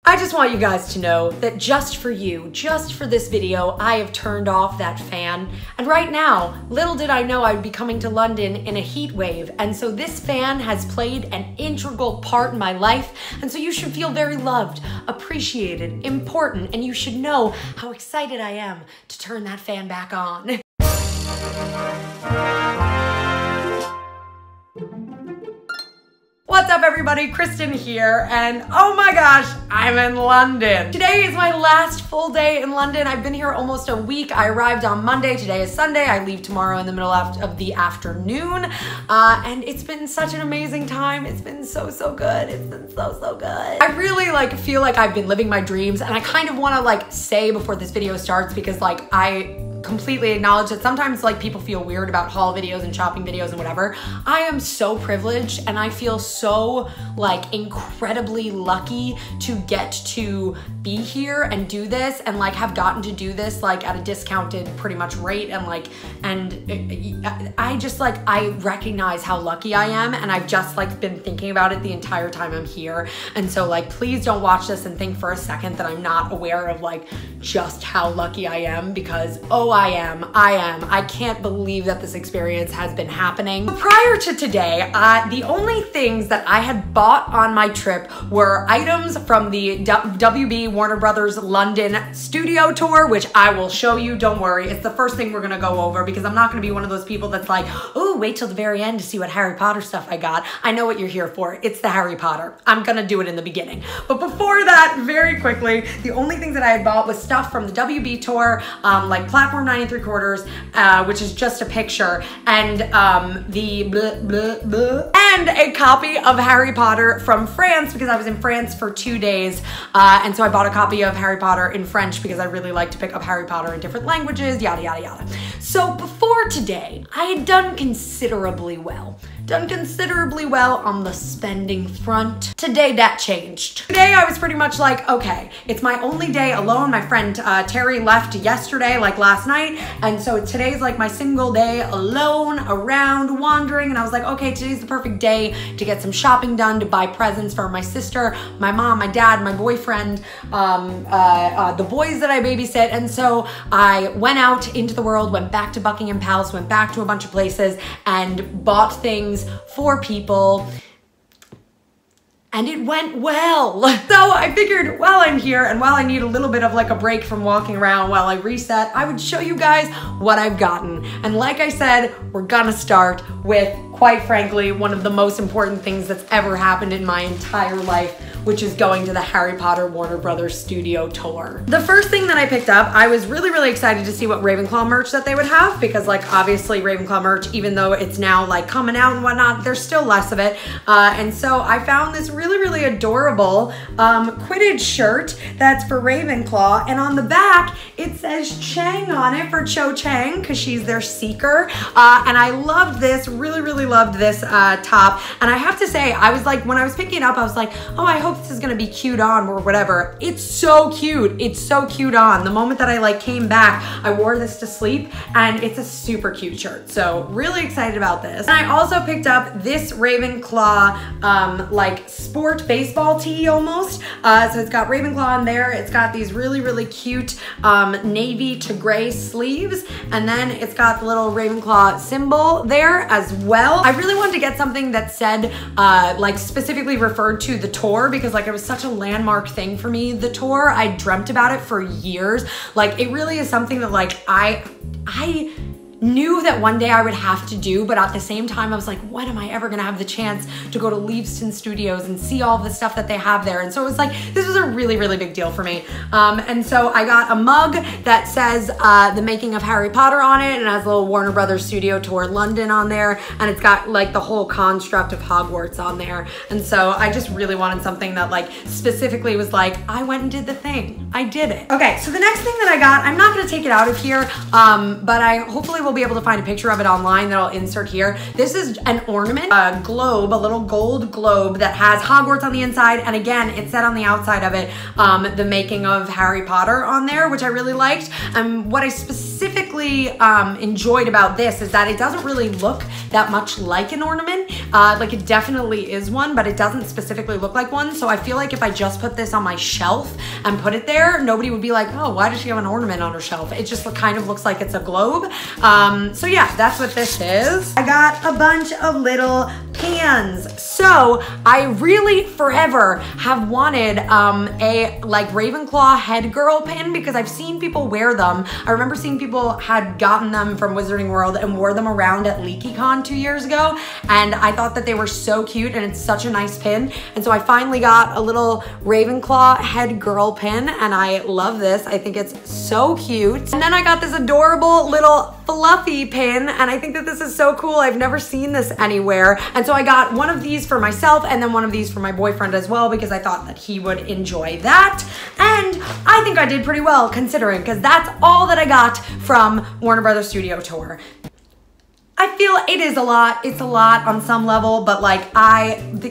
I just want you guys to know that just for you, just for this video, I have turned off that fan. And right now, little did I know I would be coming to London in a heat wave. And so this fan has played an integral part in my life. And so you should feel very loved, appreciated, important, and you should know how excited I am to turn that fan back on. What's up everybody, Kristen here, and oh my gosh, I'm in London. Today is my last full day in London. I've been here almost a week. I arrived on Monday, today is Sunday. I leave tomorrow in the middle of the afternoon, and it's been such an amazing time. It's been so good. It's been so good. I really feel like I've been living my dreams, and I kind of want to say before this video starts, because I completely acknowledge that sometimes people feel weird about haul videos and shopping videos and whatever. I am so privileged and I feel so incredibly lucky to get to be here and do this and have gotten to do this at a discounted pretty much rate, and I recognize how lucky I am, and I've just been thinking about it the entire time I'm here. And so please don't watch this and think for a second that I'm not aware of just how lucky I am, because oh, I am. I can't believe that this experience has been happening. Prior to today, the only things that I had bought on my trip were items from the WB Warner Brothers London studio tour, which I will show you, don't worry. It's the first thing we're gonna go over, because I'm not gonna be one of those people that's oh, wait till the very end to see what Harry Potter stuff I got. I know what you're here for. It's the Harry Potter. I'm gonna do it in the beginning. But before that, very quickly, the only things that I had bought was stuff from the WB tour, Platform 9 3/4, which is just a picture, and and a copy of Harry Potter from France, because I was in France for 2 days, and so I bought a copy of Harry Potter in French because I really like to pick up Harry Potter in different languages, yada yada yada. So before today, I had done considerably well on the spending front. Today that changed. Today I was pretty much okay, it's my only day alone. My friend Terry left yesterday, last night, and so today's my single day alone, around, wandering, and I was okay, today's the perfect day to get some shopping done, to buy presents for my sister, my mom, my dad, my boyfriend, the boys that I babysit. And so I went out into the world, went back to Buckingham Palace, went back to a bunch of places, and bought things for people. And it went well. So I figured while I'm here and while I need a little bit of a break from walking around while I reset, I would show you guys what I've gotten. And like I said, we're gonna start with, quite frankly, one of the most important things that's ever happened in my entire life, which is going to the Harry Potter Warner Brothers studio tour. The first thing that I picked up, I was really excited to see what Ravenclaw merch that they would have, because obviously Ravenclaw merch, even though it's now coming out and whatnot, there's still less of it. And so I found this really adorable Quidditch shirt that's for Ravenclaw, and on the back it says Chang on it for Cho Chang, because she's their seeker. And I loved this, really loved this top. And I have to say, I was when I was picking it up, I was oh, I hope this is gonna be cute on or whatever. It's so cute. It's so cute on. The moment that I came back, I wore this to sleep, and it's a super cute shirt. So really excited about this. And I also picked up this Ravenclaw sport baseball tee almost. So it's got Ravenclaw on there. It's got these really cute navy to gray sleeves, and then it's got the little Ravenclaw symbol there as well. I really wanted to get something that said specifically referred to the tour, because it was such a landmark thing for me, the tour. I dreamt about it for years. It really is something that I knew that one day I would have to do, but at the same time I was when am I ever gonna have the chance to go to Leavesden Studios and see all the stuff that they have there? And so it was this was a really big deal for me. And so I got a mug that says the making of Harry Potter on it, and it has a little Warner Brothers studio tour London on there, and it's got the whole construct of Hogwarts on there. And so I just really wanted something that specifically was I went and did the thing. I did it. Okay, so the next thing that I got, I'm not gonna take it out of here, but I hopefully will will be able to find a picture of it online that I'll insert here. This is an ornament, a globe, a little gold globe that has Hogwarts on the inside. And again, it said on the outside of it, the making of Harry Potter on there, which I really liked. And what I specifically enjoyed about this is that it doesn't really look that much like an ornament. Like it definitely is one, but it doesn't specifically look like one. So I feel like if I just put this on my shelf and put it there, nobody would be like, oh, why does she have an ornament on her shelf? It just kind of looks like it's a globe. So yeah, that's what this is. I got a bunch of little pans. So I really forever have wanted a like Ravenclaw head girl pin because I've seen people wear them. I remember seeing people had gotten them from Wizarding World and wore them around at LeakyCon 2 years ago. And I thought that they were so cute and it's such a nice pin. And so I finally got a little Ravenclaw head girl pin and I love this. I think it's so cute. And then I got this adorable little fluffy pin and I think that this is so cool. I've never seen this anywhere. And so I got one of these for myself and then one of these for my boyfriend as well because I thought that he would enjoy that. And I think I did pretty well considering because that's all that I got from Warner Brothers Studio Tour. I feel it is a lot. It's a lot on some level, but like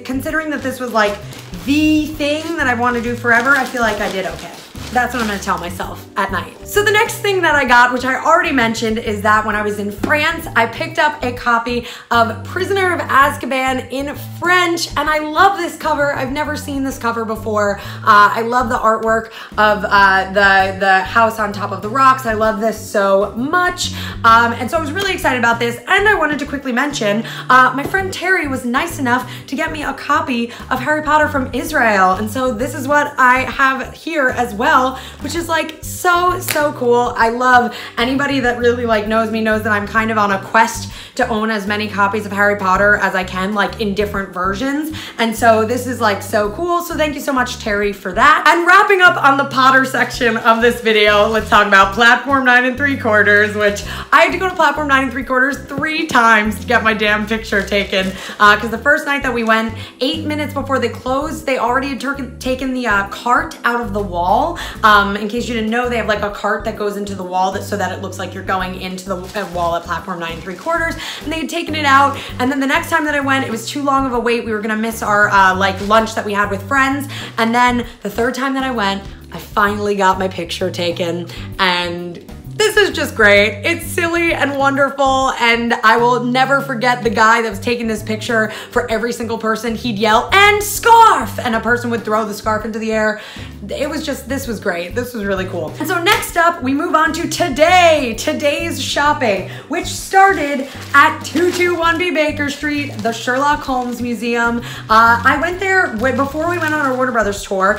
considering that this was like the thing that I want to do forever, I feel like I did okay. That's what I'm gonna tell myself at night. So the next thing that I got, which I already mentioned, is that when I was in France, I picked up a copy of Prisoner of Azkaban in French, and I love this cover. I've never seen this cover before. I love the artwork of the house on top of the rocks. I love this so much. And so I was really excited about this, and I wanted to quickly mention, my friend Terry was nice enough to get me a copy of Harry Potter from Israel, and so this is what I have here as well, which is like so cool. I love anybody that really like knows me knows that I'm kind of on a quest to own as many copies of Harry Potter as I can, like in different versions. And so this is like so cool. So thank you so much, Terry, for that. And wrapping up on the Potter section of this video, let's talk about platform 9 3/4, which I had to go to platform 9 3/4 3 times to get my damn picture taken. Because the first night that we went, 8 minutes before they closed, they already had taken the cart out of the wall. In case you didn't know, they have like a cart that goes into the wall so that it looks like you're going into the wall at platform 9 3/4, and they had taken it out. And then the next time that I went, it was too long of a wait. We were gonna miss our like lunch that we had with friends. And then the third time that I went, I finally got my picture taken, and this is just great. It's silly and wonderful, and I will never forget the guy that was taking this picture. For every single person, he'd yell, "and scarf!" and a person would throw the scarf into the air. It was just, this was great. This was really cool. And so next up, we move on to today's shopping, which started at 221B Baker Street, the Sherlock Holmes Museum. I went there before we went on our Warner Brothers tour.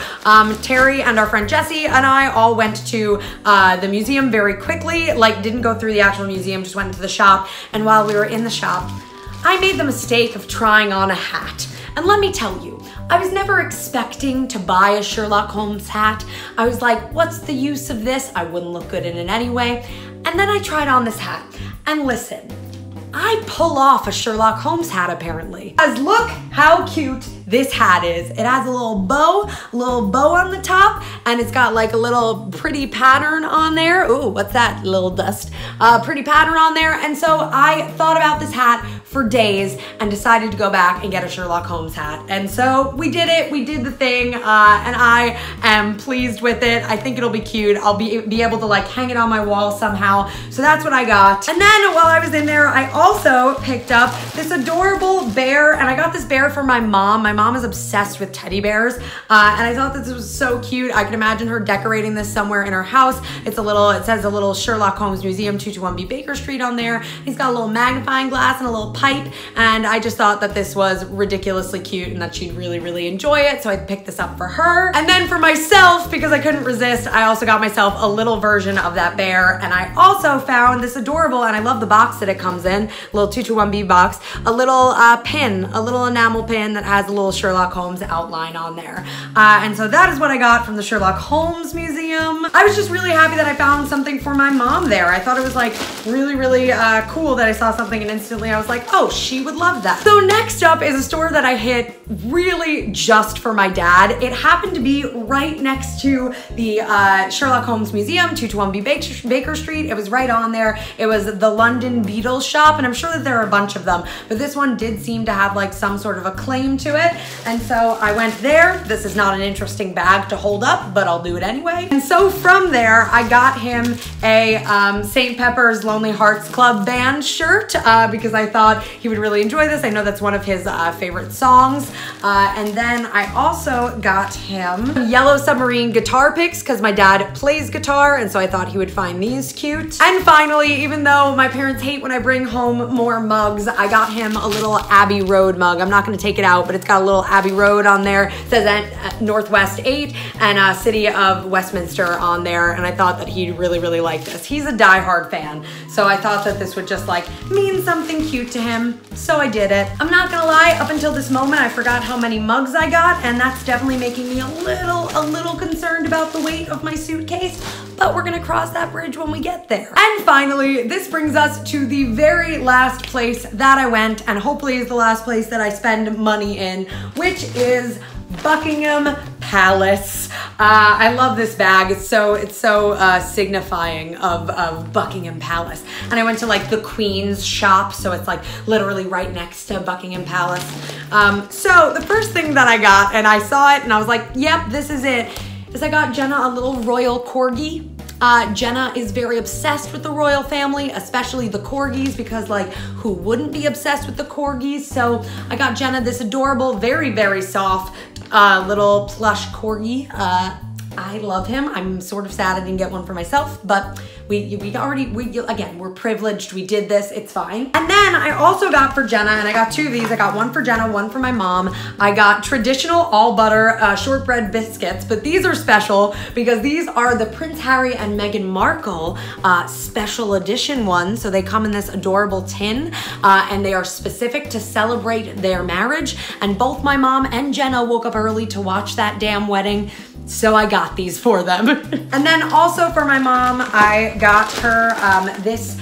Terry and our friend Jessie and I all went to the museum very quickly, like didn't go through the actual museum, just went into the shop. And while we were in the shop, I made the mistake of trying on a hat. And let me tell you, I was never expecting to buy a Sherlock Holmes hat. I was like, what's the use of this? I wouldn't look good in it anyway. And then I tried on this hat. And listen, I pull off a Sherlock Holmes hat apparently. Guys, look how cute this hat is. It has a little bow on the top, and it's got like a little pretty pattern on there. Ooh, what's that? Little dust. Pretty pattern on there. And so I thought about this hat for days and decided to go back and get a Sherlock Holmes hat. And so we did it. We did the thing, and I am pleased with it. I think it'll be cute. I'll be able to like hang it on my wall somehow. So that's what I got. And then while I was in there, I also picked up this adorable bear, and I got this bear for my mom. My mom is obsessed with teddy bears, and I thought this was so cute. I can imagine her decorating this somewhere in her house. It says a little Sherlock Holmes Museum, 221B Baker Street on there. He's got a little magnifying glass and a little pipe, and I just thought that this was ridiculously cute and that she'd really enjoy it, so I picked this up for her. And then for myself, because I couldn't resist, I also got myself a little version of that bear, and I also found this adorable, and I love the box that it comes in, a little 221B box, a little pin, a little enamel pin that has a little little Sherlock Holmes outline on there. And so that is what I got from the Sherlock Holmes Museum. I was just really happy that I found something for my mom there. I thought it was like really, really cool that I saw something and instantly I was like, oh, she would love that. So next up is a store that I hit really just for my dad. It happened to be right next to the Sherlock Holmes Museum, 221B Baker Street. It was right on there. It was the London Beatles shop, and I'm sure that there are a bunch of them, but this one did seem to have like some sort of a claim to it. And so I went there. This is not an interesting bag to hold up, but I'll do it anyway. And so from there, I got him a St. Pepper's Lonely Hearts Club Band shirt because I thought he would really enjoy this. I know that's one of his favorite songs. And then I also got him Yellow Submarine guitar picks because my dad plays guitar, and so I thought he would find these cute. And finally, even though my parents hate when I bring home more mugs, I got him a little Abbey Road mug. I'm not gonna take it out, but it's got a little Abbey Road on there. It says Northwest 8 and City of Westminster on there, and I thought that he'd really, really like this. He's a diehard fan, so I thought that this would just like mean something cute to him, so I did it. I'm not gonna lie, up until this moment, I forgot how many mugs I got, and that's definitely making me a little concerned about the weight of my suitcase, but we're gonna cross that bridge when we get there. And finally, this brings us to the very last place that I went, and hopefully is the last place that I spend money in, which is Buckingham Palace. I love this bag. It's so signifying of Buckingham Palace. And I went to like the Queen's shop, so it's like literally right next to Buckingham Palace. So the first thing that I got, and I saw it and I was like, yep, this is it, is I got Jenna a little royal corgi. Jenna is very obsessed with the royal family, especially the corgis, because like who wouldn't be obsessed with the corgis? So I got Jenna this adorable, very, very soft little plush corgi. I love him. I'm sort of sad I didn't get one for myself, but again, we're privileged. We did this, it's fine. And then I also got for Jenna, and I got two of these. I got one for Jenna, one for my mom. I got traditional all butter shortbread biscuits, but these are special because these are the Prince Harry and Meghan Markle special edition ones. So they come in this adorable tin, and they are specific to celebrate their marriage. And both my mom and Jenna woke up early to watch that damn wedding, so I got these for them. And then also for my mom, I got her this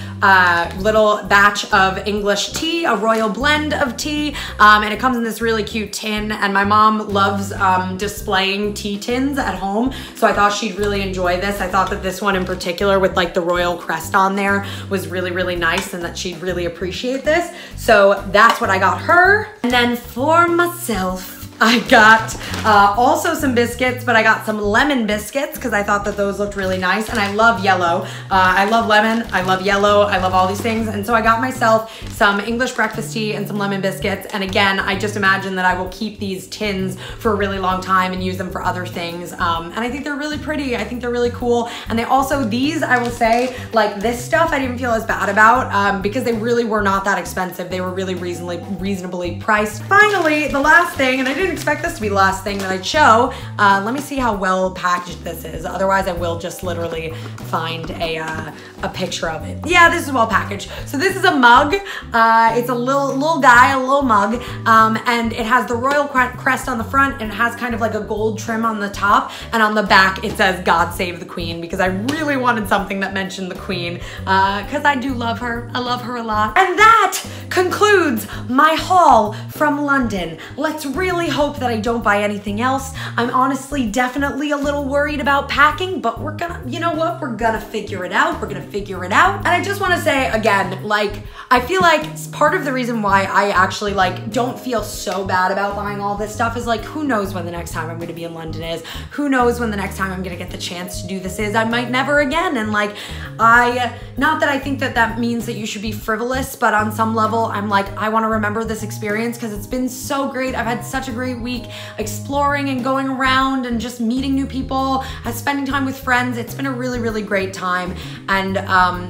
little batch of English tea, a royal blend of tea, and it comes in this really cute tin, and my mom loves displaying tea tins at home, so I thought she'd really enjoy this. I thought that this one in particular with like the royal crest on there was really, really nice and that she'd really appreciate this. So that's what I got her. And then for myself, I got also some biscuits, but I got some lemon biscuits because I thought that those looked really nice, and I love yellow. I love lemon, I love yellow, I love all these things, and so I got myself some English breakfast tea and some lemon biscuits, and again, I just imagine that I will keep these tins for a really long time and use them for other things, and I think they're really pretty. I think they're really cool, and they also, these, I will say, like this stuff I didn't feel as bad about because they really were not that expensive. They were really reasonably priced. Finally, the last thing, and I didn't expect this to be the last thing that I'd show. Let me see how well packaged this is. Otherwise, I will just literally find a picture of it. Yeah, this is well packaged. So this is a mug. It's a little guy, a little mug, and it has the royal crest on the front, and it has kind of like a gold trim on the top, and on the back it says "God Save the Queen," because I really wanted something that mentioned the Queen, because I do love her. I love her a lot. And that concludes my haul from London. Let's really hope that I don't buy anything else. I'm honestly definitely a little worried about packing, but we're gonna, you know what? We're gonna figure it out. We're gonna figure it out. And I just wanna say again, like, I feel like part of the reason why I actually like don't feel so bad about buying all this stuff is like, who knows when the next time I'm gonna be in London is? Who knows when the next time I'm gonna get the chance to do this is? I might never again. And like, not that I think that that means that you should be frivolous, but on some level, I'm like, I wanna remember this experience because it's been so great. I've had such a great week exploring and going around and just meeting new people, spending time with friends. It's been a really, really great time. And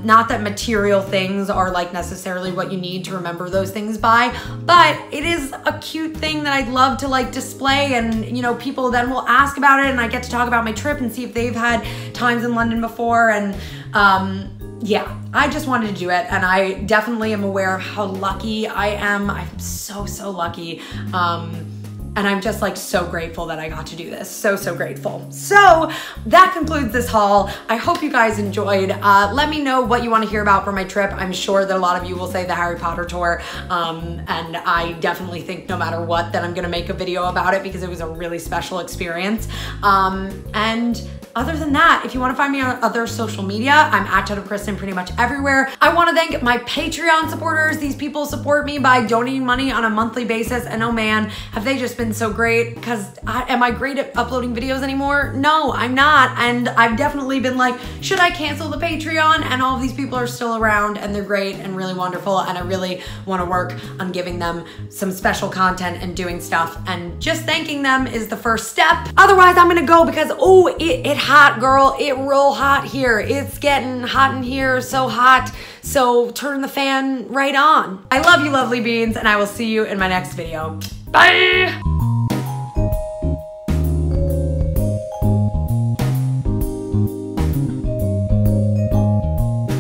not that material things are like necessarily what you need to remember those things by, but it is a cute thing that I'd love to like display, and you know, people then will ask about it and I get to talk about my trip and see if they've had times in London before. And yeah, I just wanted to do it, and I definitely am aware of how lucky I am. I'm so lucky. And I'm just like so grateful that I got to do this. So, so grateful. So that concludes this haul. I hope you guys enjoyed. Let me know what you want to hear about for my trip. I'm sure that a lot of you will say the Harry Potter tour. And I definitely think no matter what, that I'm gonna make a video about it because it was a really special experience. And other than that, if you want to find me on other social media, I'm at Kristen pretty much everywhere. I want to thank my Patreon supporters. These people support me by donating money on a monthly basis, and oh man, have they just been so great. Because am I great at uploading videos anymore? No, I'm not. And I've definitely been like, should I cancel the Patreon? And all of these people are still around, and they're great and really wonderful, and I really want to work on giving them some special content and doing stuff, and just thanking them is the first step. Otherwise, I'm gonna go because, oh, it hot, girl. It real hot here. It's getting hot in here, so hot. So turn the fan right on. I love you, lovely beans, and I will see you in my next video. Bye.